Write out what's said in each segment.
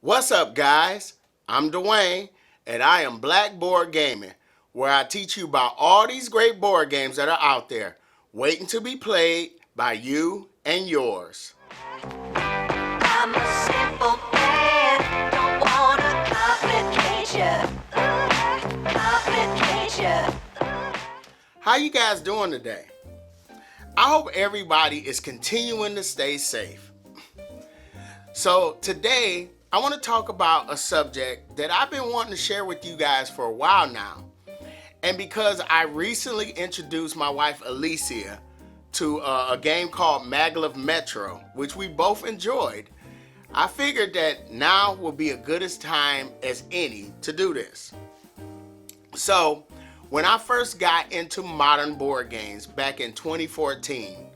What's up, guys? I'm Dwayne, and I am Black Board Gaming, where I teach you about all these great board games that are out there, waiting to be played by you and yours. I'm a simple man, don't wanna complicate ya, complicate ya. How you guys doing today? I hope everybody is continuing to stay safe. So today, I want to talk about a subject that I've been wanting to share with you guys for a while now. And because I recently introduced my wife Alicia to a game called Maglev Metro, which we both enjoyed, I figured that now would be a good as time as any to do this. So, when I first got into modern board games back in 2014,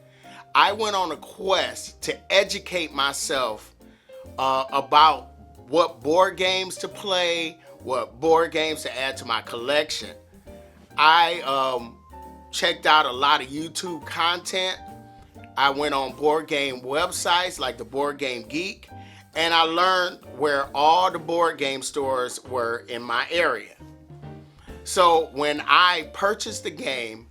I went on a quest to educate myself about what board games to play, what board games to add to my collection. I checked out a lot of YouTube content. I went on board game websites like the Board Game Geek, and I learned where all the board game stores were in my area. So when I purchased the game,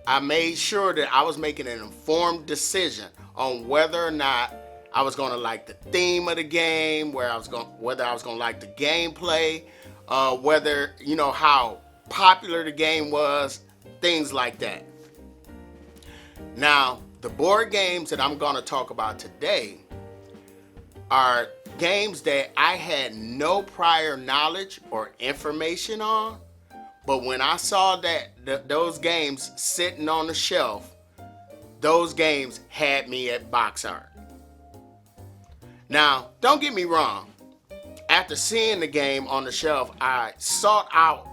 I made sure that I was making an informed decision on whether or not I was going to like the theme of the game, whether I was going to like the gameplay, whether, how popular the game was, things like that. Now, the board games that I'm going to talk about today are games that I had no prior knowledge or information on, but when I saw those games sitting on the shelf, those games had me at box art. Now, don't get me wrong. After seeing the game on the shelf, I sought out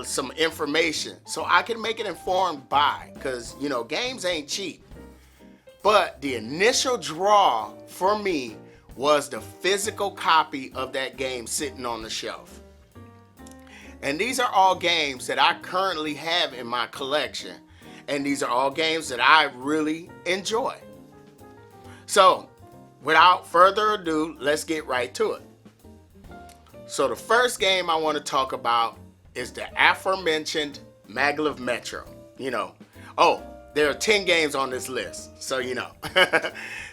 some information so I can make an informed buy, because, games ain't cheap. But the initial draw for me was the physical copy of that game sitting on the shelf. And these are all games that I currently have in my collection. And these are all games that I really enjoy. So, without further ado, let's get right to it. So the first game I want to talk about is the aforementioned Maglev Metro. There are 10 games on this list, so you know.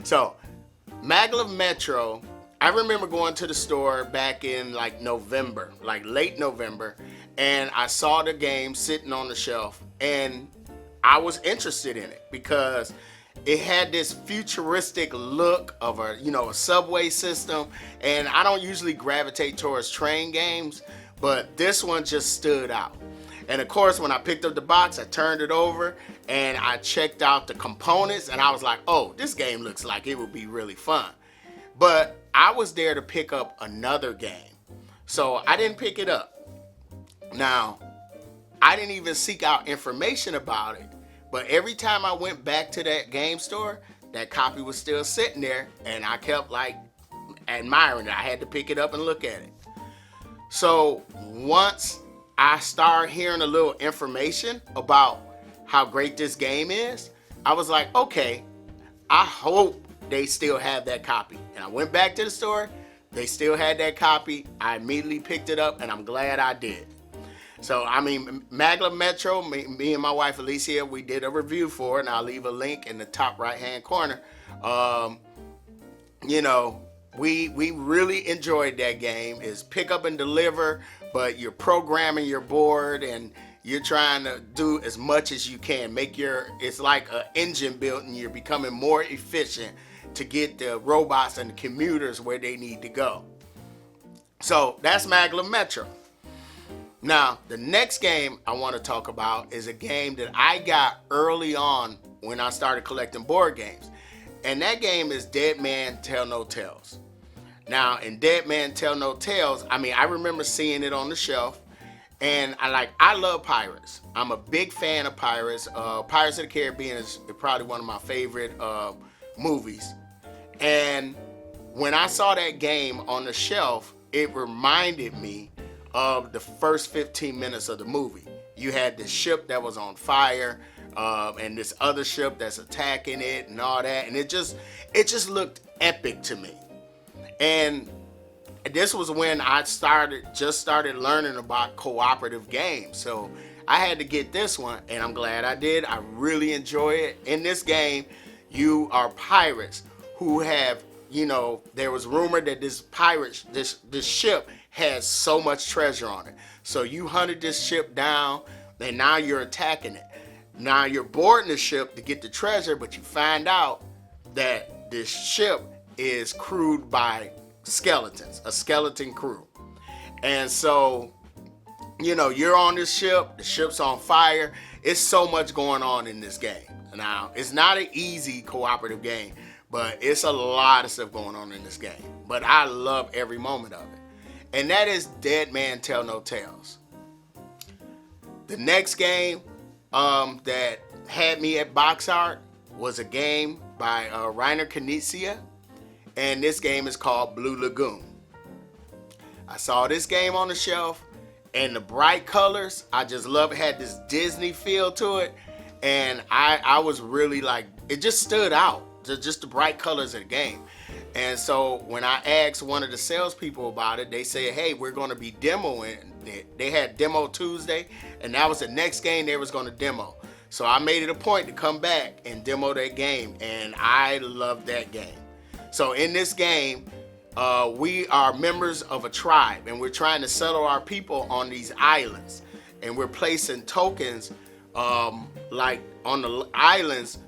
So, Maglev Metro, I remember going to the store back in November, late November, and I saw the game sitting on the shelf, and I was interested in it because it had this futuristic look of a subway system, and I don't usually gravitate towards train games, but this one just stood out. And of course, when I picked up the box, I turned it over and I checked out the components, and I was like, oh, this game looks like it would be really fun. But I was there to pick up another game, so I didn't pick it up. Now, I didn't even seek out information about it, but every time I went back to that game store, that copy was still sitting there, and I kept admiring it. I had to pick it up and look at it. So once I started hearing a little information about how great this game is, I was like, okay, I hope they still have that copy. And I went back to the store, they still had that copy. I immediately picked it up, and I'm glad I did. So, Maglev Metro, me and my wife Alicia, we did a review for it, and I'll leave a link in the top right-hand corner. We really enjoyed that game. It's pick up and deliver, but you're programming your board, and you're trying to do as much as you can. It's like an engine built, and you're becoming more efficient to get the robots and the commuters where they need to go. So, that's Maglev Metro. Now, the next game I want to talk about is a game that I got early on when I started collecting board games. And that game is Dead Man Tell No Tales. Now, in Dead Man Tell No Tales, I remember seeing it on the shelf. And I love pirates. I'm a big fan of pirates. Pirates of the Caribbean is probably one of my favorite movies. And when I saw that game on the shelf, it reminded me of the first 15 minutes of the movie. You had this ship that was on fire, and this other ship that's attacking it and all that, and it just looked epic to me. And this was when I just started learning about cooperative games. So I had to get this one, and I'm glad I did. I really enjoy it. In this game, you are pirates who have, there was rumor that this ship has so much treasure on it. So you hunted this ship down, and now you're attacking it. Now you're boarding the ship to get the treasure, but you find out that this ship is crewed by skeletons, a skeleton crew. And so, you're on this ship, the ship's on fire. It's so much going on in this game. Now, it's not an easy cooperative game, but it's a lot of stuff going on in this game. But I love every moment of it. And that is Dead Man Tell No Tales. The next game that had me at box art was a game by Reiner Knizia, and this game is called Blue Lagoon. I saw this game on the shelf, and the bright colors, I just love it. Had this Disney feel to it, and I was really like, it just stood out, just the bright colors of the game. And so when I asked one of the salespeople about it, they said, hey, we're going to be demoing it. They had Demo Tuesday, and that was the next game they was going to demo. So I made it a point to come back and demo that game, and I love that game. So in this game, we are members of a tribe, and we're trying to settle our people on these islands. And we're placing tokens like on the islands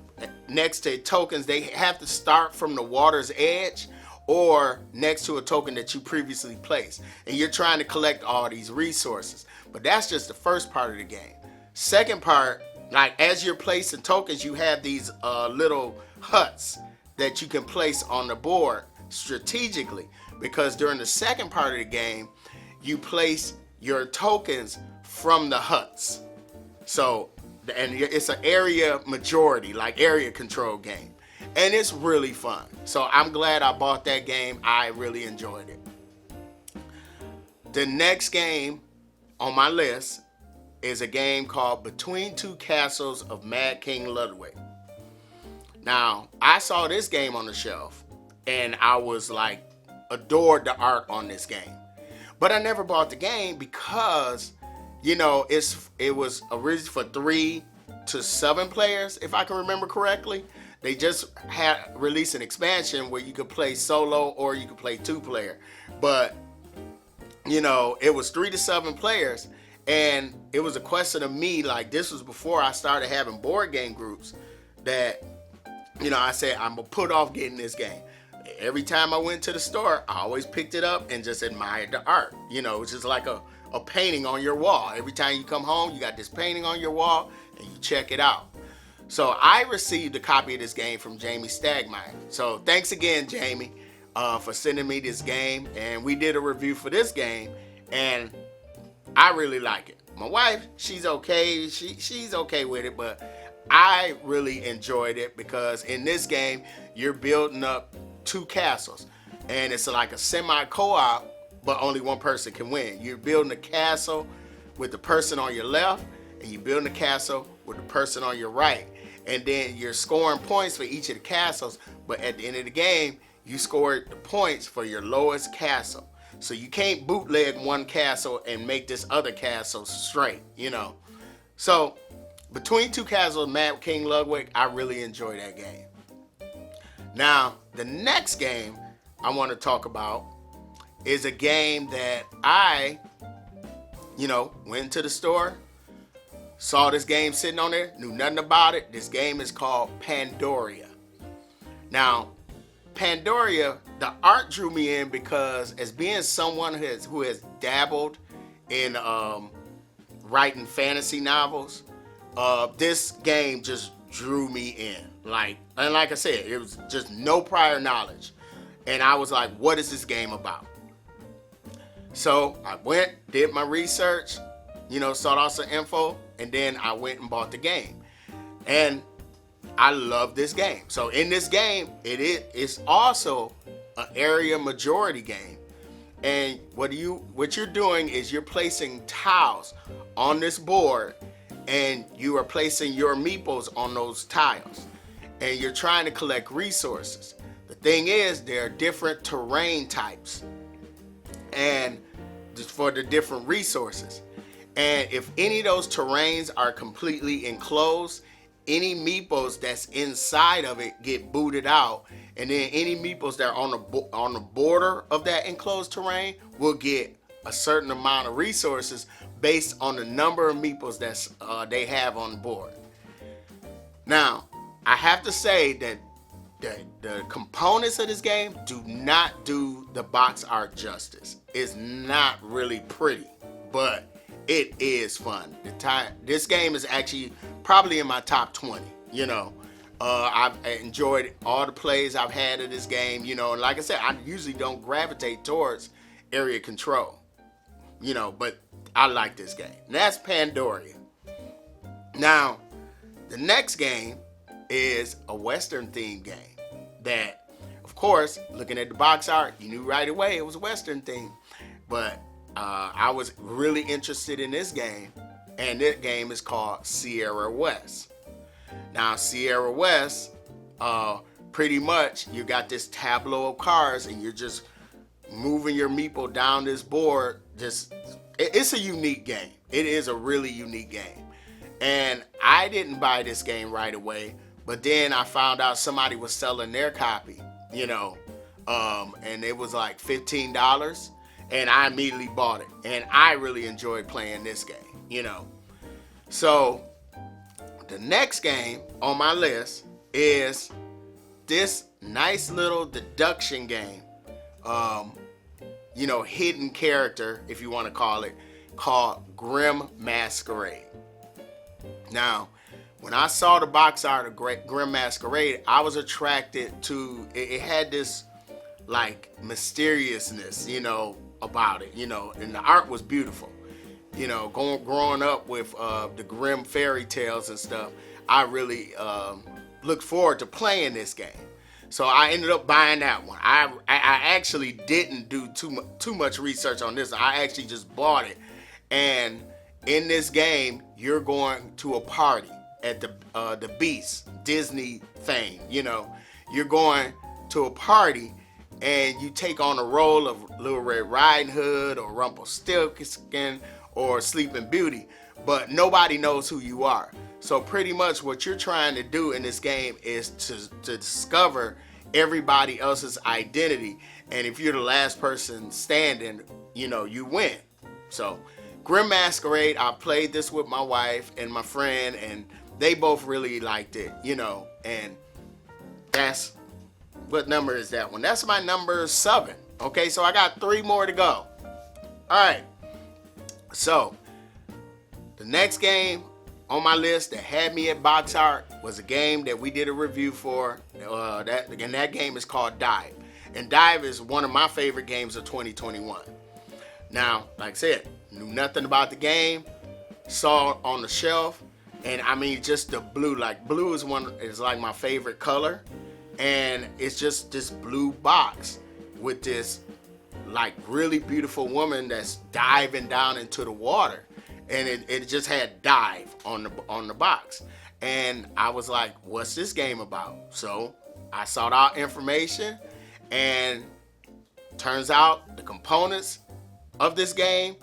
next to tokens. They have to start from the water's edge or next to a token that you previously placed. And you're trying to collect all these resources. But that's just the first part of the game. Second part, like as you're placing tokens, you have these little huts that you can place on the board strategically, because during the second part of the game, you place your tokens from the huts. So, and it's an area majority, like area control game. And it's really fun. So I'm glad I bought that game. I really enjoyed it. The next game on my list is a game called Between Two Castles of Mad King Ludwig. Now, I saw this game on the shelf, and I was like, adored the art on this game. But I never bought the game because, it was originally for 3 to 7 players, if I can remember correctly. They just had released an expansion where you could play solo or you could play 2-player. But, it was 3 to 7 players, and it was a question of me, like this was before I started having board game groups, that, I said, I'm going to put off getting this game. Every time I went to the store, I always picked it up and just admired the art. It's just like a painting on your wall. Every time you come home, you got this painting on your wall and you check it out. So I received a copy of this game from Jamie Stagmeyer. So thanks again, Jamie, for sending me this game. And we did a review for this game, and I really like it. My wife, she's okay. She's okay with it, but I really enjoyed it because in this game, you're building up 2 castles. And it's like a semi-co-op, but only one person can win. You're building a castle with the person on your left, and you're building a castle with the person on your right. And then you're scoring points for each of the castles, but at the end of the game, you scored the points for your lowest castle. So you can't bootleg one castle and make this other castle straight, So Between Two Castles of Mad King Ludwig, I really enjoy that game. Now, the next game I want to talk about is a game that I, went to the store, saw this game sitting on there, knew nothing about it. This game is called Pandoria. Now, Pandoria, the art drew me in because as being someone who has dabbled in writing fantasy novels, this game just drew me in. Like I said, it was just no prior knowledge. And I was like, what is this game about? So I went, did my research, sought out some info, and then I went and bought the game. And I love this game. So in this game, it's also an area majority game. And what you're doing is you're placing tiles on this board, and you are placing your meeples on those tiles. And you're trying to collect resources. The thing is, there are different terrain types. and for the different resources. And if any of those terrains are completely enclosed, any meeples that's inside of it get booted out, and then any meeples that are on the border of that enclosed terrain will get a certain amount of resources based on the number of meeples that's they have on the board. Now, I have to say that the components of this game do not do the box art justice. It's not really pretty, but it is fun. This game is actually probably in my top 20. I've enjoyed all the plays I've had of this game. And like I said, I usually don't gravitate towards area control. But I like this game. And that's Pandoria. Now, the next game is a Western themed game that, of course, looking at the box art, you knew right away it was a Western theme. But I was really interested in this game, and this game is called Sierra West. Now, Sierra West, pretty much you got this tableau of cards, and you're just moving your meeple down this board. It's a unique game. It is a really unique game. And I didn't buy this game right away, but then I found out somebody was selling their copy, and it was like $15, and I immediately bought it. And I really enjoyed playing this game, So the next game on my list is this nice little deduction game, hidden character, if you want to call it, called Grim Masquerade. Now, when I saw the box art of Grim Masquerade, I was attracted to it. Had this like mysteriousness, about it, and the art was beautiful. Growing up with the Grimm fairy tales and stuff, I really looked forward to playing this game. So I ended up buying that one. I actually didn't do too much research on this. I actually just bought it. And in this game, you're going to a party at the Beast Disney thing. You're going to a party and you take on the role of Little Red Riding Hood or Rumpelstiltskin or Sleeping Beauty, but nobody knows who you are. So pretty much what you're trying to do in this game is to discover everybody else's identity. And if you're the last person standing, you win. So Grim Masquerade, I played this with my wife and my friend, and they both really liked it, and that's, what number is that one? That's my number 7. Okay, so I got 3 more to go. All right. So the next game on my list that had me at box art was a game that we did a review for. That game is called Dive. And Dive is one of my favorite games of 2021. Now, like I said, knew nothing about the game, saw it on the shelf, and I mean just the blue. Like blue is like my favorite color, and it's just this blue box with this like really beautiful woman that's diving down into the water, and it just had Dive on the box. And I was like, what's this game about? So I sought out information, and turns out the components of this game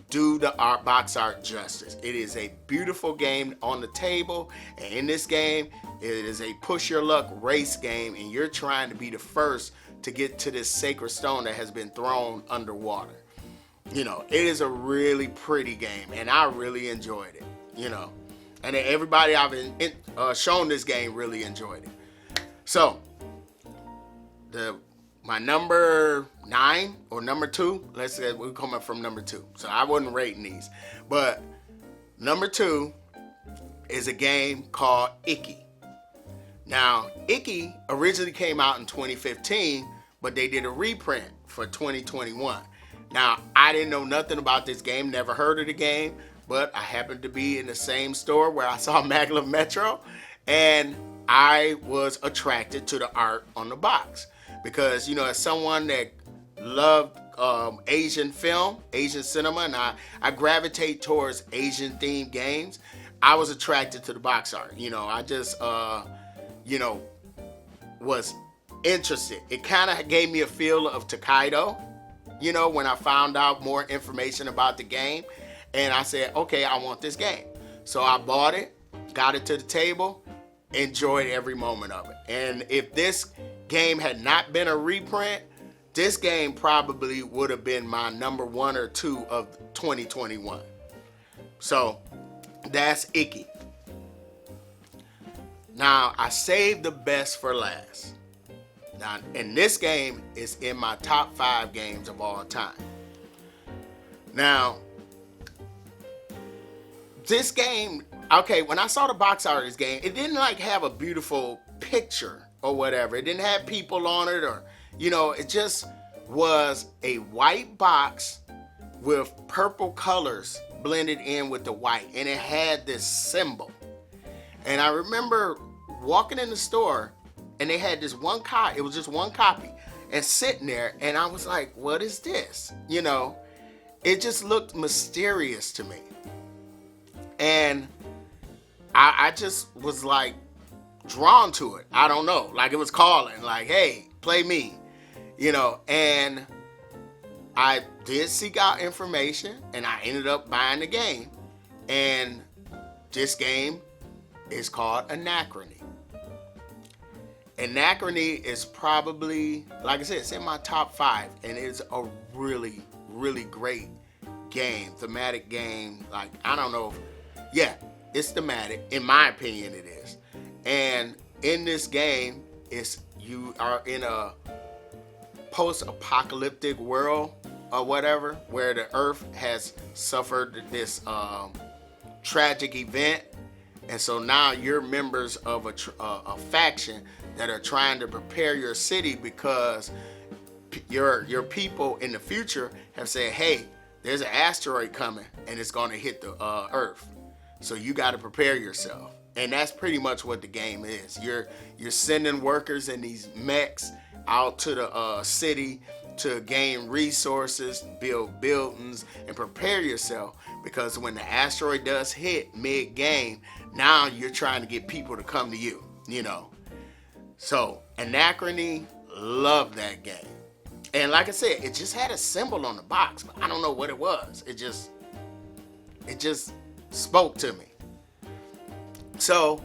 do the box art justice. It is a beautiful game on the table, and in this game, it is a push your luck race game, and you're trying to be the first to get to this sacred stone that has been thrown underwater. It is a really pretty game, and I really enjoyed it. And everybody I've shown this game really enjoyed it. So my number 9 or number 2, let's say we're coming from number 2. So I wasn't rating these, but number 2 is a game called Icky. Now, Icky originally came out in 2015, but they did a reprint for 2021. Now, I didn't know nothing about this game, never heard of the game, but I happened to be in the same store where I saw Maglev Metro, and I was attracted to the art on the box. Because, as someone that loved Asian film, Asian cinema, and I gravitate towards Asian themed games, I was attracted to the box art. I just, was interested. It kind of gave me a feel of Takedo, when I found out more information about the game. And I said, okay, I want this game. So I bought it, got it to the table, enjoyed every moment of it. And if this game had not been a reprint, this game probably would have been my number 1 or 2 of 2021. So that's Icky. Now, I saved the best for last. Now, and this game is in my top 5 games of all time. Now, this game, okay, when I saw the box art of this game, it didn't like have a beautiful picture or whatever. It didn't have people on it, or, it just was a white box with purple colors blended in with the white. And it had this symbol. And I remember walking in the store, and they had this one copy. It was just one copy, and sitting there, and I was like, what is this? It just looked mysterious to me. And I just was like drawn to it. I don't know. Like it was calling, like, hey, play me. And I did seek out information, and I ended up buying the game. And this game is called Anachrony. Anachrony is probably, like I said, it's in my top 5, and it's a really, really great game, thematic game. Like, I don't know it's thematic. In my opinion, it is. And in this game, you are in a post-apocalyptic world or whatever, where the earth has suffered this tragic event. And so now you're members of a faction that are trying to prepare your city, because your people in the future have said, hey, there's an asteroid coming and it's going to hit the earth. So you got to prepare yourself. And that's pretty much what the game is. You're sending workers in these mechs out to the city to gain resources, build buildings, and prepare yourself, because when the asteroid does hit mid-game, now you're trying to get people to come to you, So, Anachrony, love that game. And like I said, it just had a symbol on the box, but I don't know what it was. It just spoke to me. So,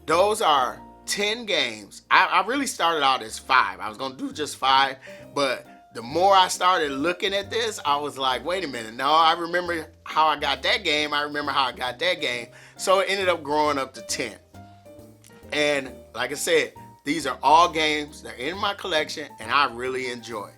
those are 10 games. I really started out as 5. I was going to do just 5, but the more I started looking at this, I was like, wait a minute. No, I remember how I got that game. I remember how I got that game. So it ended up growing up to 10. And like I said, these are all games that are in my collection, and I really enjoy.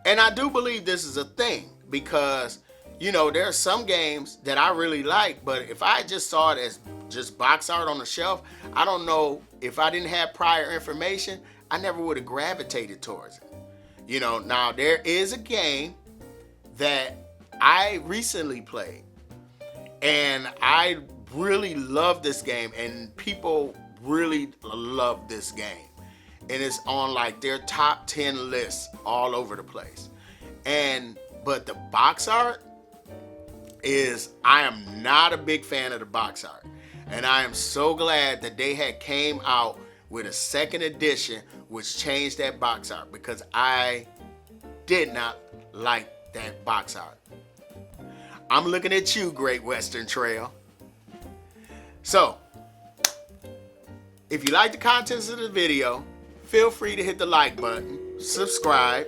And I do believe this is a thing, because, there are some games that I really like, but if I just saw it as just box art on the shelf, I don't know, if I didn't have prior information, I never would have gravitated towards it. Now there is a game that I recently played, and I really love this game, and people really love this game. And it's on like their top 10 lists all over the place. But the box art I am not a big fan of the box art. And I am so glad that they had came out with a second edition, which changed that box art, because I did not like that box art. I'm looking at you, Great Western Trail. So, if you like the contents of the video, feel free to hit the like button, subscribe,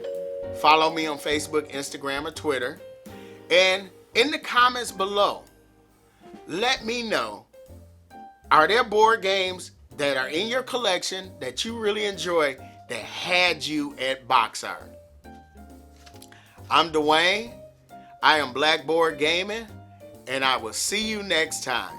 follow me on Facebook, Instagram, or Twitter, and in the comments below, let me know, are there board games that are in your collection that you really enjoy that had you at box art? I'm Dwayne, I am Blackboard Gaming, and I will see you next time.